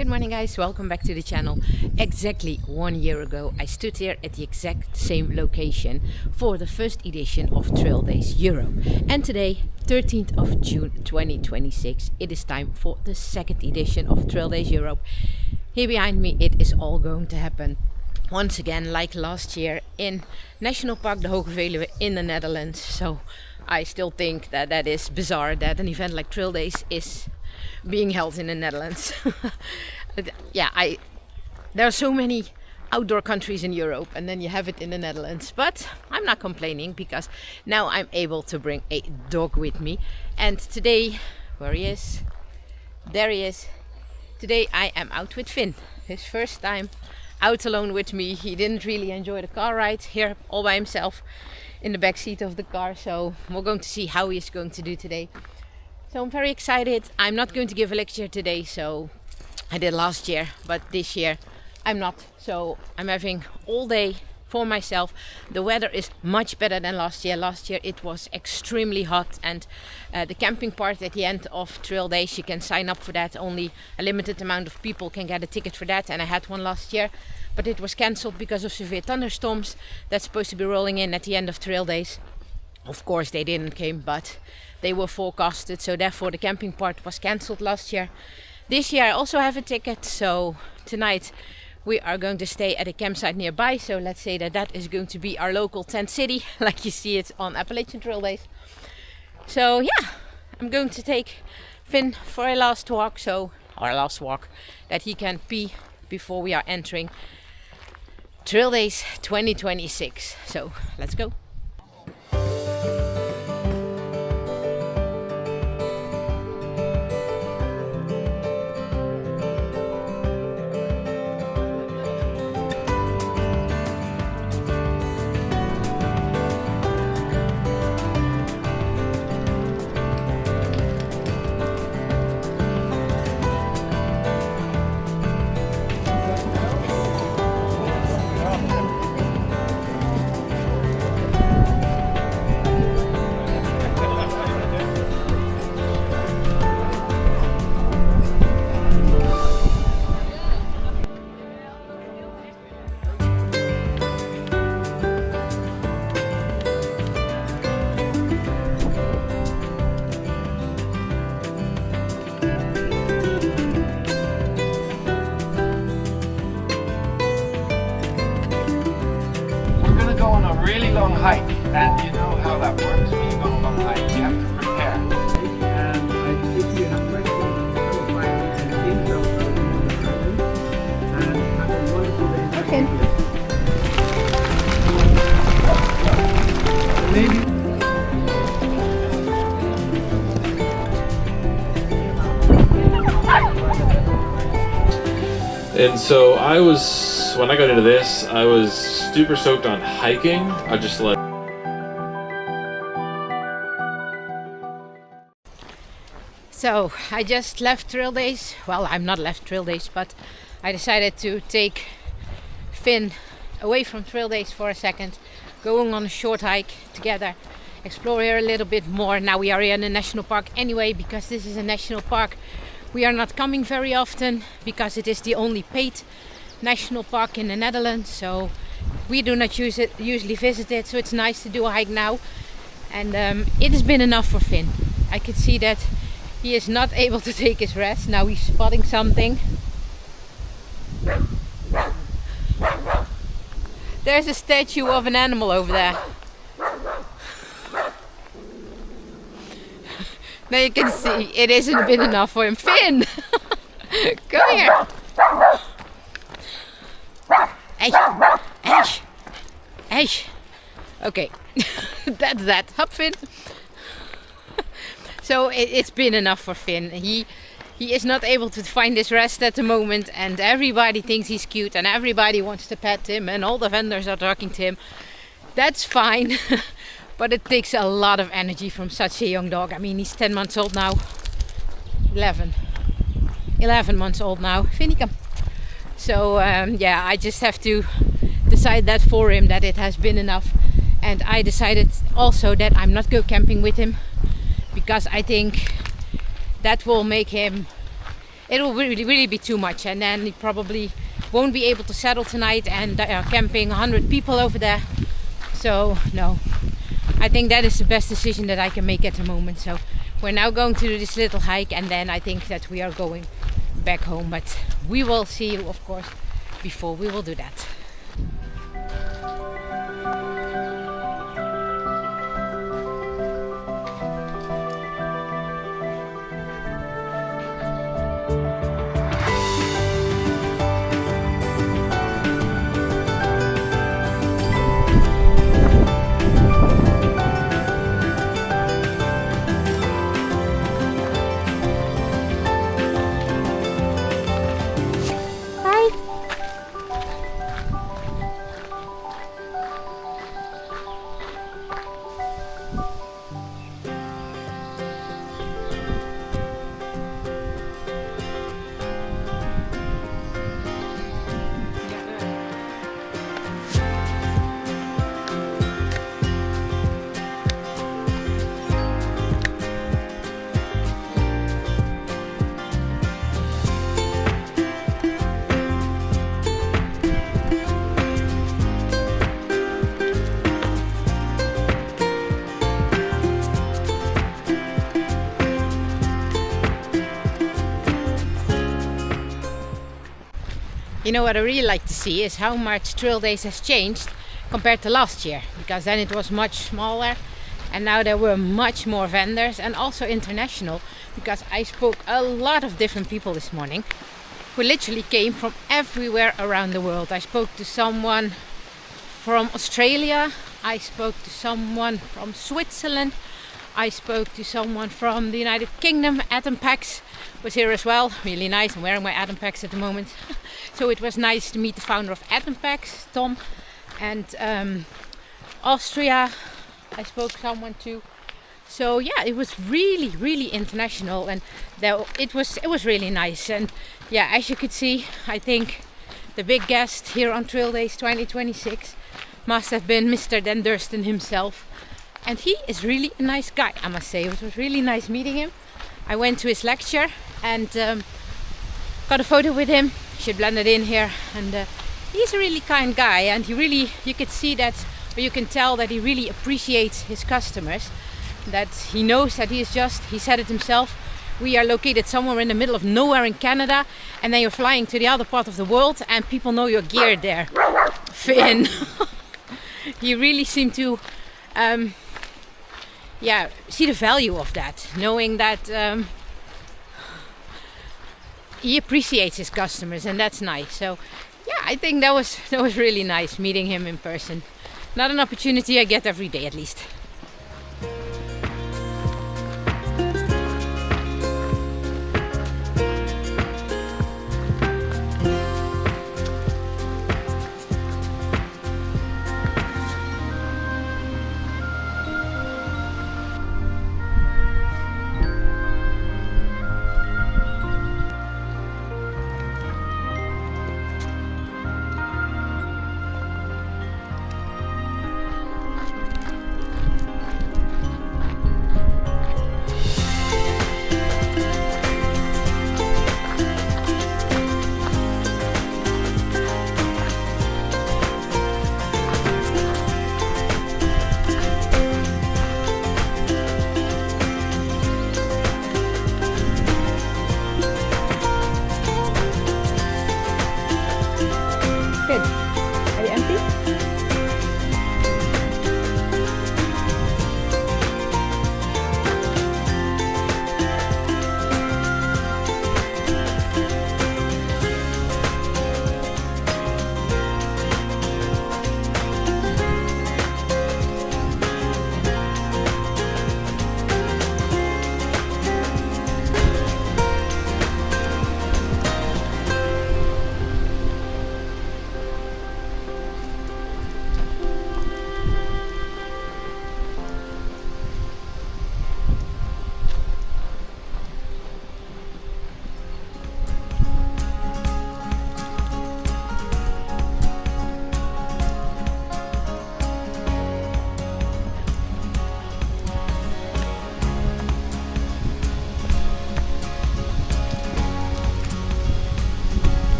Good morning guys, welcome back to the channel. Exactly 1 year ago I stood here at the exact same location for the first edition of Traildays Europe. And today, 13th of June 2026, it is time for the second edition of Traildays Europe. Here behind me it is all going to happen once again like last year in National Park the HogeVeluwe in the Netherlands. So I still think that is bizarre that an event like Traildays is being held in the Netherlands. Yeah, there are so many outdoor countries in Europe and then you have it in the Netherlands, but I'm not complaining because now I'm able to bring a dog with me. And today, where he is, there he is. Today I am out with Finn, his first time out alone with me. He didn't really enjoy the car ride here all by himself in the back seat of the car, so we're going to see how he is going to do today. So I'm very excited. I'm not going to give a lecture today, so I did last year, but this year I'm not. So I'm having all day for myself. The weather is much better than last year. Last year it was extremely hot, and the camping part at the end of Traildays, you can sign up for that. Only a limited amount of people can get a ticket for that, and I had one last year, but it was cancelled because of severe thunderstorms that's supposed to be rolling in at the end of Traildays. Of course they didn't come, but they were forecasted, so therefore the camping part was cancelled last year. This year I also have a ticket, so tonight we are going to stay at a campsite nearby. So let's say that is going to be our local tent city, like you see it on Appalachian Traildays. So yeah, I'm going to take Finn for a last walk, so our last walk that he can pee before we are entering Traildays 2026. So let's go. Really long hike, and you know how that works when you go on a long hike. You have to prepare. And I give you a question of my intro and have a wonderful day. Okay. Maybe. And so when I got into this, I was super stoked on hiking. I just like. So I just left Traildays. Well, I'm not left Traildays, but I decided to take Finn away from Traildays for a second, going on a short hike together, explore here a little bit more. Now we are here in a national park anyway, because this is a national park. We are not coming very often because it is the only paid national park in the Netherlands, so we do not usually visit it. So it's nice to do a hike now, and it has been enough for Finn. I can see that he is not able to take his rest. Now he's spotting something. There's a statue of an animal over there. Now you can see it hasn't been enough for him. Finn! Come here! Hey! Hey! Hey! Okay, that's that. Hop, Finn! So it's been enough for Finn. He is not able to find his rest at the moment, and everybody thinks he's cute and everybody wants to pet him and all the vendors are talking to him. That's fine. But it takes a lot of energy from such a young dog. I mean, he's 10 months old now. 11 months old now. Finny, come. So yeah, I just have to decide that for him, that it has been enough. And I decided also that I'm not go camping with him, because I think that will make him it will really be too much, and then he probably won't be able to settle tonight, and camping 100 people over there. So no, I think that is the best decision that I can make at the moment. So we're now going to do this little hike, and then I think that we are going back home, but we will see you, of course, before we will do that. You know what I really like to see is how much Traildays has changed compared to last year, because then it was much smaller and now there were much more vendors, and also international, because I spoke a lot of different people this morning who literally came from everywhere around the world. I spoke to someone from Australia, I spoke to someone from Switzerland, I spoke to someone from the United Kingdom. Atom Packs was here as well, really nice. I'm wearing my Atom Packs at the moment. So it was nice to meet the founder of Atom Packs, Tom. And Austria, I spoke to someone too. So yeah, it was really international, and it was really nice. And yeah, as you could see, I think the big guest here on Traildays 2026 must have been Mr. Dan Durston himself. And he is really a nice guy, I must say. It was really nice meeting him. I went to his lecture and got a photo with him. Should blend it in here. And he's a really kind guy, and you could see that, or you can tell that he really appreciates his customers. That he knows that he said it himself, we are located somewhere in the middle of nowhere in Canada, and then you're flying to the other part of the world and people know your gear there. Finn. He really seemed to see the value of that, knowing that he appreciates his customers, and that's nice. So yeah, I think that was really nice meeting him in person. Not an opportunity I get every day, at least.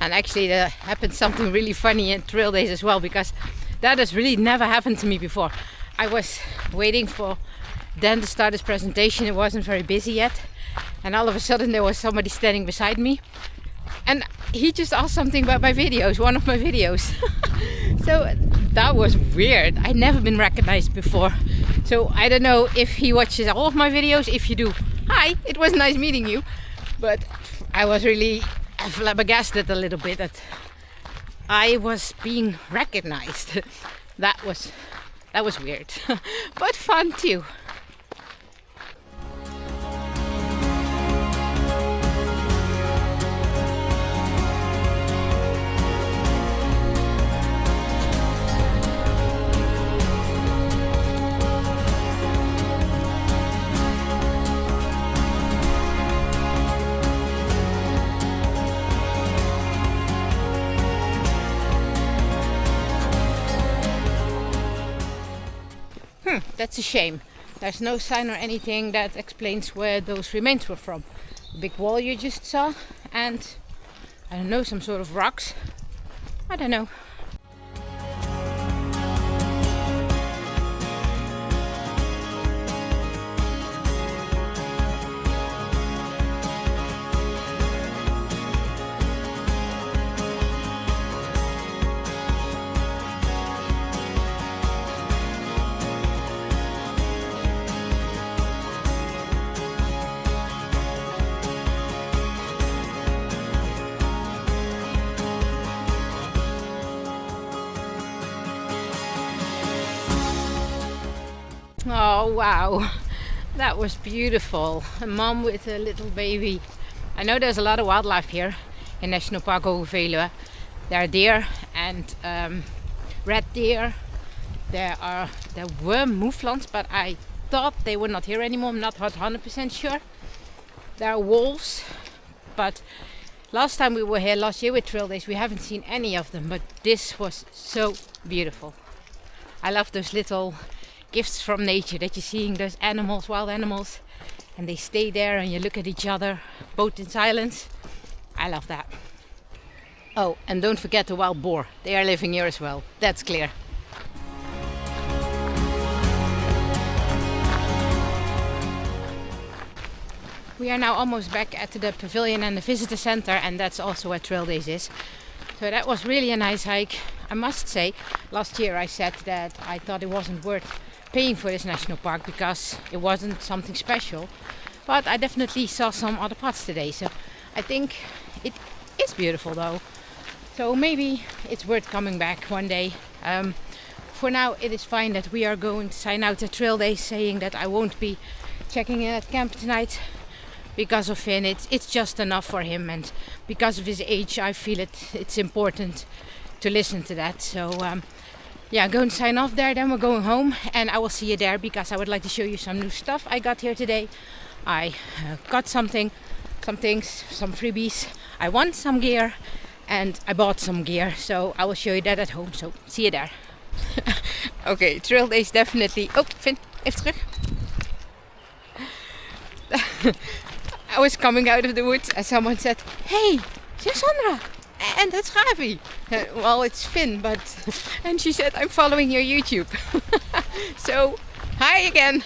And actually there happened something really funny in Traildays as well, because that has really never happened to me before. I was waiting for Dan to start his presentation. It wasn't very busy yet, and all of a sudden there was somebody standing beside me, and he just asked something about my videos, one of my videos. So that was weird. I'd never been recognized before, so I don't know if he watches all of my videos. If you do, hi, it was nice meeting you. But I was really flabbergasted a little bit that I was being recognized. That was weird, but fun too. That's a shame. There's no sign or anything that explains where those remains were from. The big wall you just saw, and I don't know, some sort of rocks. I don't know. Oh wow, that was beautiful. A mom with a little baby. I know there's a lot of wildlife here in National Park HogeVeluwe. There are deer and red deer. There were mouflons, but I thought they were not here anymore. I'm not 100% sure. There are wolves, but last time we were here, last year with Traildays, we haven't seen any of them, but this was so beautiful. I love those little gifts from nature that you're seeing, those animals, wild animals, and they stay there and you look at each other, both in silence. I love that. Oh, and don't forget the wild boar. They are living here as well, that's clear. We are now almost back at the pavilion and the visitor center, and that's also where Traildays is. So that was really a nice hike. I must say, last year I said that I thought it wasn't worth paying for this national park because it wasn't something special, but I definitely saw some other parts today, so I think it is beautiful though, so maybe it's worth coming back one day. For now it is fine that we are going to sign out at Traildays, saying that I won't be checking in at camp tonight because of Finn. It's just enough for him, and because of his age I feel it's important to listen to that. So yeah, I'm going to sign off there, then we're going home, and I will see you there because I would like to show you some new stuff I got here today. I got some things, some freebies. I won some gear and I bought some gear, so I will show you that at home, so see you there. Okay, Traildays definitely. Oh, Finn, even terug. I was coming out of the woods and someone said, "Hey, Sandra, and that's Ravi." Well, it's Finn, but and she said, "I'm following your YouTube." So, hi again.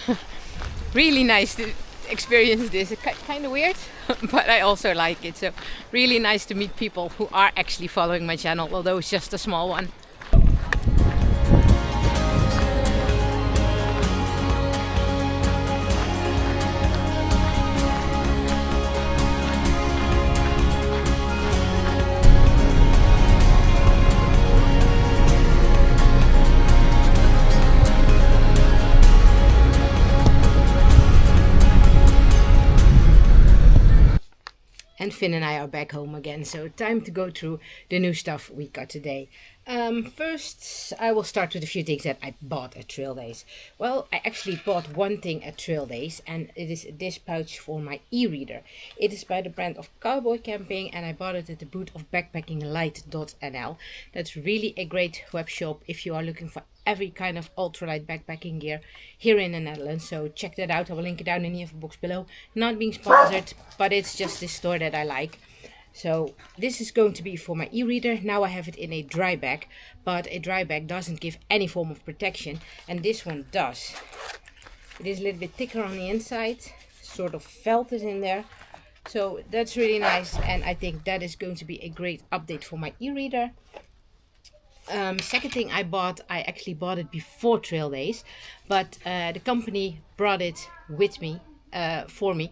Really nice to experience this. It's kind of weird, but I also like it. So, really nice to meet people who are actually following my channel, although it's just a small one. And Finn and I are back home again, so time to go through the new stuff we got today. First, I will start with a few things that I bought at Traildays. Well, I actually bought one thing at Traildays, and it is this pouch for my e-reader. It is by the brand of Cowboy Camping, and I bought it at the booth of backpackinglight.nl. That's really a great web shop if you are looking for every kind of ultralight backpacking gear here in the Netherlands. So check that out. I will link it down in the info box below. Not being sponsored, but it's just this store that I like. So this is going to be for my e-reader. Now I have it in a dry bag, but a dry bag doesn't give any form of protection, and this one does. It is a little bit thicker on the inside, sort of felt is in there. So that's really nice, and I think that is going to be a great update for my e-reader. Second thing I actually bought it before Traildays, but the company brought it with me, for me,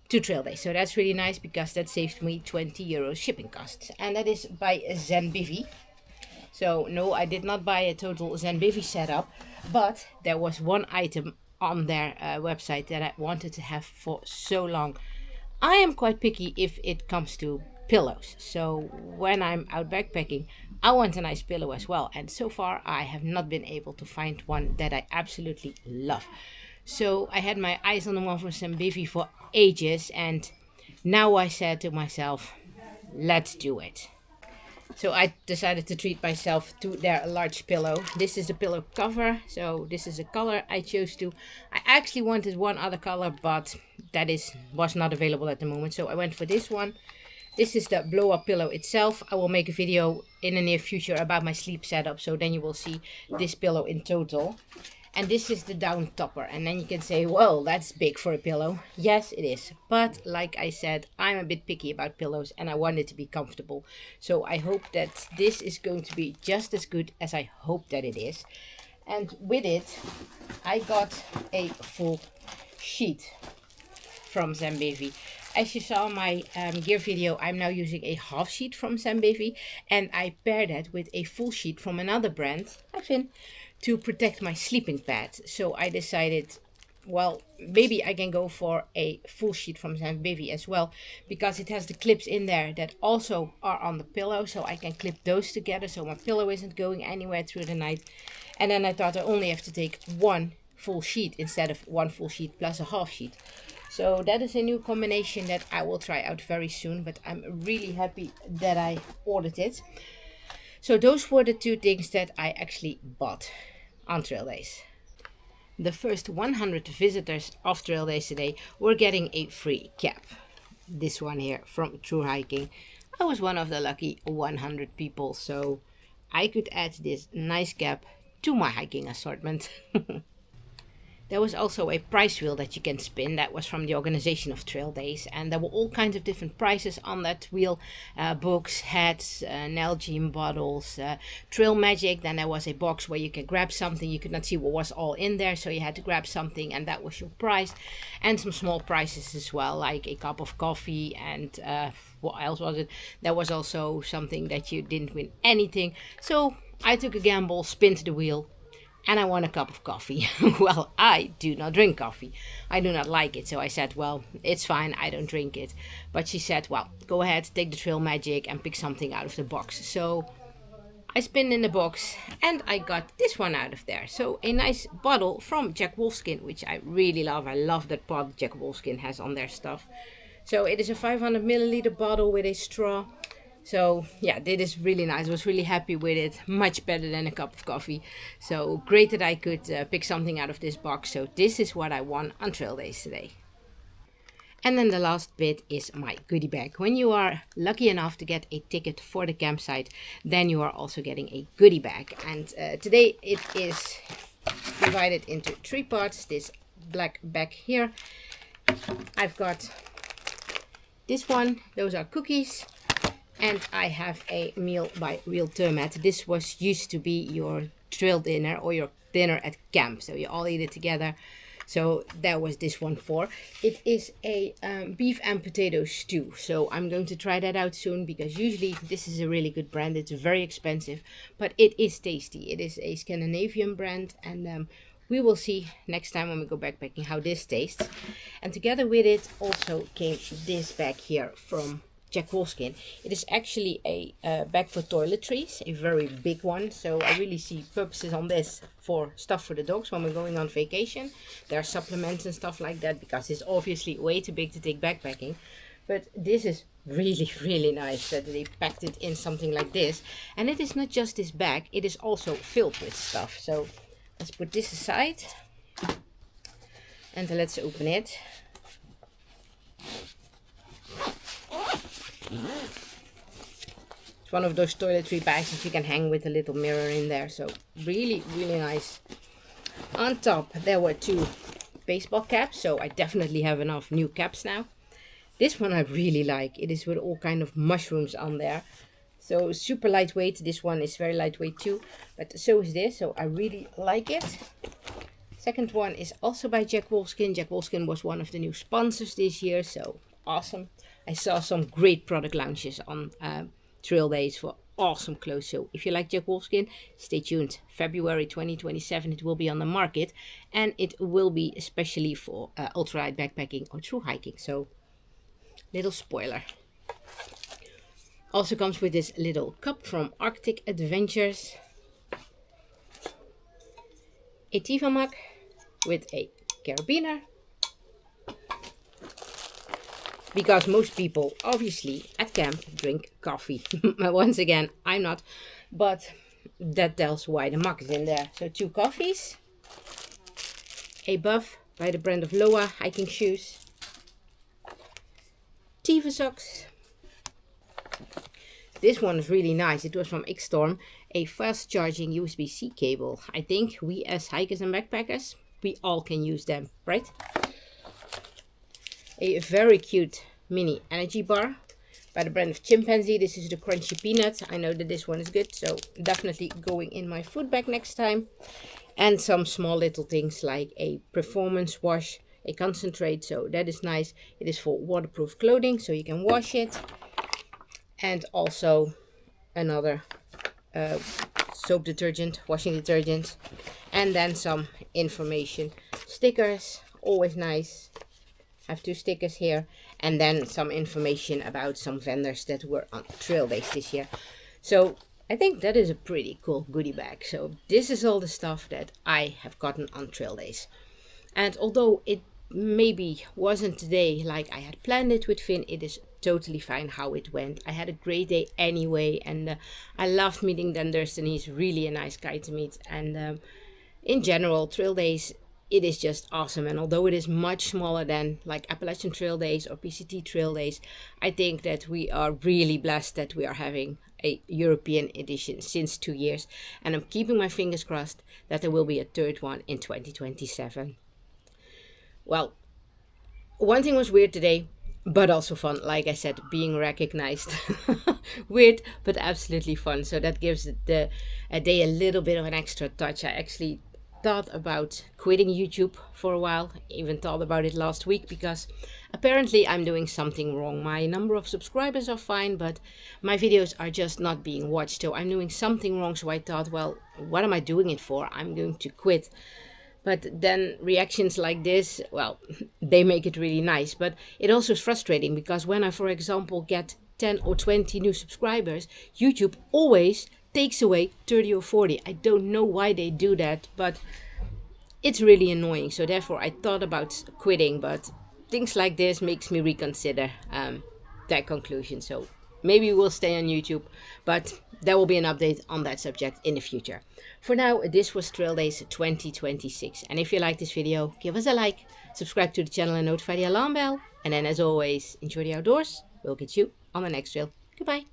to Traildays. So that's really nice because that saved me 20 euros shipping costs. And that is by Zenbivvy. So no, I did not buy a total Zenbivvy setup, but there was one item on their website that I wanted to have for so long. I am quite picky if it comes to pillows. So when I'm out backpacking, I want a nice pillow as well. And so far I have not been able to find one that I absolutely love. So I had my eyes on the one from Zenbivvy for ages, and now I said to myself, let's do it. So I decided to treat myself to their large pillow. This is the pillow cover, so this is the color I chose to. I actually wanted one other color, but that was not available at the moment, so I went for this one. This is the blow up pillow itself. I will make a video in the near future about my sleep setup, so then you will see this pillow in total. And this is the down topper, and then you can say, well, that's big for a pillow. Yes, it is, but like I said, I'm a bit picky about pillows and I want it to be comfortable. So I hope that this is going to be just as good as I hope that it is. And with it, I got a full sheet from Zenbivvy. As you saw in my gear video, I'm now using a half sheet from Zenbivvy, and I paired that with a full sheet from another brand, Finn, to protect my sleeping pad. So I decided, well, maybe I can go for a full sheet from Zenbivvy as well, because it has the clips in there that also are on the pillow, so I can clip those together so my pillow isn't going anywhere through the night. And then I thought I only have to take one full sheet instead of one full sheet plus a half sheet. So that is a new combination that I will try out very soon, but I'm really happy that I ordered it. So those were the two things that I actually bought on Traildays. The first 100 visitors of Traildays today were getting a free cap. This one here from True Hiking. I was one of the lucky 100 people, so I could add this nice cap to my hiking assortment. There was also a prize wheel that you can spin. That was from the organization of Traildays, and there were all kinds of different prizes on that wheel. Books, hats, Nalgene bottles, Trail Magic. Then there was a box where you could grab something. You could not see what was all in there, so you had to grab something, and that was your prize. And some small prizes as well, like a cup of coffee, and what else was it? There was also something that you didn't win anything. So I took a gamble, spinned the wheel, and I won a cup of coffee. Well, I do not drink coffee. I do not like it. So I said, well, it's fine. I don't drink it. But she said, well, go ahead, take the Trail Magic and pick something out of the box. So I spinned in the box and I got this one out of there. So a nice bottle from Jack Wolfskin, which I really love. I love that pot Jack Wolfskin has on their stuff. So it is a 500 milliliter bottle with a straw. So yeah, this is really nice. I was really happy with it. Much better than a cup of coffee. So great that I could pick something out of this box. So this is what I won on Traildays today. And then the last bit is my goodie bag. When you are lucky enough to get a ticket for the campsite, then you are also getting a goodie bag. And today it is divided into 3 parts. This black bag here. I've got this one. Those are cookies. And I have a meal by Real Termat. This was used to be your trail dinner or your dinner at camp. So you all eat it together. So that was this one for. It is a beef and potato stew. So I'm going to try that out soon, because usually this is a really good brand. It's very expensive, but it is tasty. It is a Scandinavian brand, and we will see next time when we go backpacking how this tastes. And together with it also came this bag here from Jack Wolfskin. It is actually a bag for toiletries, a very big one. So I really see purposes on this for stuff for the dogs when we're going on vacation. There are supplements and stuff like that, because it's obviously way too big to take backpacking. But this is really, really nice that they packed it in something like this. And it is not just this bag, it is also filled with stuff. So let's put this aside and let's open it. It's one of those toiletry bags that you can hang with a little mirror in there. So really, really nice. On top, there were 2 baseball caps. So I definitely have enough new caps now. This one I really like. It is with all kind of mushrooms on there. So super lightweight. This one is very lightweight too. But so is this. So I really like it. Second one is also by Jack Wolfskin. Jack Wolfskin was one of the new sponsors this year. So awesome. I saw some great product launches on Traildays for awesome clothes. So if you like Jack Wolfskin, stay tuned. February 2027 it will be on the market. And it will be especially for ultralight backpacking or through hiking. So little spoiler. Also comes with this little cup from Arctic Adventures. A Tiva mug with a carabiner. Because most people obviously at camp drink coffee. Once again, I'm not. But that tells why the mug is in there. So 2 coffees. A buff by the brand of Loa hiking shoes. Tiva socks. This one is really nice. It was from Xstorm. A fast charging USB-C cable. I think we as hikers and backpackers, we all can use them, right? A very cute mini energy bar by the brand of Chimpanzee. This is the Crunchy Peanut. I know that this one is good, so definitely going in my food bag next time. And some small little things like a performance wash, a concentrate, so that is nice. It is for waterproof clothing, so you can wash it. And also another soap detergent, washing detergent. And then some information stickers, always nice. Have 2 stickers here. And then some information about some vendors that were on Traildays this year. So I think that is a pretty cool goodie bag. So this is all the stuff that I have gotten on Traildays. And although it maybe wasn't today like I had planned it with Finn, it is totally fine how it went. I had a great day anyway, and I loved meeting Denders, and he's really a nice guy to meet. And in general, Traildays, it is just awesome. And although it is much smaller than like Appalachian Traildays or PCT Traildays, I think that we are really blessed that we are having a European edition since 2 years. And I'm keeping my fingers crossed that there will be a 3rd one in 2027. Well, one thing was weird today, but also fun. Like I said, being recognized. Weird, but absolutely fun. So that gives the day a little bit of an extra touch. I actually thought about quitting YouTube for a while. Even thought about it last week because apparently I'm doing something wrong. My number of subscribers are fine, but my videos are just not being watched. So I'm doing something wrong. So I thought, well, what am I doing it for? I'm going to quit. But then reactions like this, well, they make it really nice. But it also is frustrating because when I, for example, get 10 or 20 new subscribers, YouTube always takes away 30 or 40. I don't know why they do that, but it's really annoying. So therefore I thought about quitting, but things like this makes me reconsider that conclusion. So maybe we'll stay on YouTube, but there will be an update on that subject in the future. For now, this was Traildays 2026. And if you like this video, give us a like, subscribe to the channel and notify the alarm bell. And then as always, enjoy the outdoors. We'll catch you on the next trail. Goodbye.